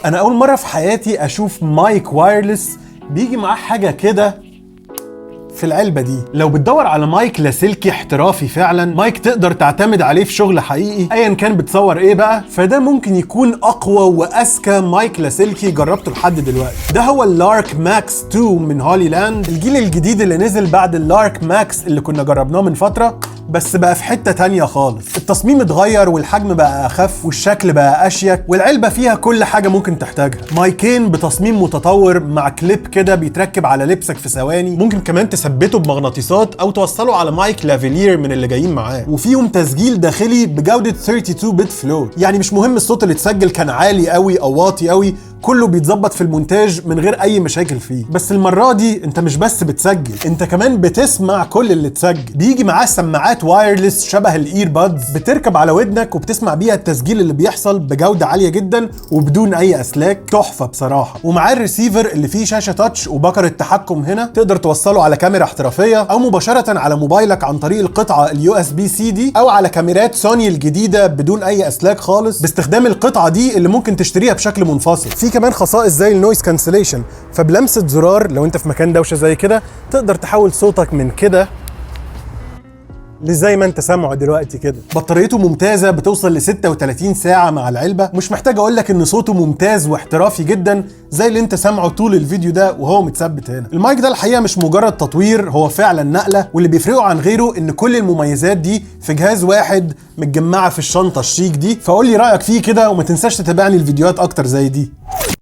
انا اول مره في حياتي اشوف مايك وايرلس بيجي معاه حاجه كده في العلبة دي. لو بتدور على مايك لاسلكي احترافي فعلا، مايك تقدر تعتمد عليه في شغل حقيقي ايا كان بتصور ايه بقى، فده ممكن يكون اقوى واذكى مايك لاسلكي جربته لحد دلوقتي. ده هو اللارك ماكس 2 من هولي لاند، الجيل الجديد اللي نزل بعد اللارك ماكس اللي كنا جربناه من فترة، بس بقى في حتة تانية خالص. التصميم اتغير والحجم بقى اخف والشكل بقى اشيك، والعلبة فيها كل حاجة ممكن تحتاجها. مايكين بتصميم متطور مع كليب كده بيتركب على لبسك في ثواني، ممكن كمان تثبته بمغناطيسات او توصله على مايك لافيلير من اللي جايين معاه، وفيهم تسجيل داخلي بجودة 32 بت فلوت. يعني مش مهم الصوت اللي اتسجل كان عالي قوي او واطي قوي، كله بيتظبط في المونتاج من غير اي مشاكل فيه. بس المره دي انت مش بس بتسجل، انت كمان بتسمع كل اللي اتسجل. بيجي معاه سماعات وايرلس شبه الاير بادز بتركب على ودنك وبتسمع بيها التسجيل اللي بيحصل بجوده عاليه جدا وبدون اي اسلاك. تحفه بصراحه. ومعاه الريسيفر اللي فيه شاشه تاتش وبكره تحكم هنا، تقدر توصله على كاميرا احترافيه او مباشره على موبايلك عن طريق القطعه اليو اس بي سي دي، او على كاميرات سوني الجديده بدون اي اسلاك خالص باستخدام القطعه دي اللي ممكن تشتريها بشكل منفصل. في كمان خصائص زي النويز كانسليشن، فبلمسه زرار لو انت في مكان دوشه زي كده تقدر تحول صوتك من كده زي ما انت سامعه دلوقتي كده. بطاريته ممتازه بتوصل ل 36 ساعه مع العلبه. مش محتاج اقول لك ان صوته ممتاز واحترافي جدا زي اللي انت سامعه طول الفيديو ده وهو متثبت هنا. المايك ده الحقيقه مش مجرد تطوير، هو فعلا نقله، واللي بيفرقه عن غيره ان كل المميزات دي في جهاز واحد متجمعه في الشنطه الشيك دي. فقول لي رايك فيه كده وما تنساش تتابعني الفيديوهات اكتر زي دي.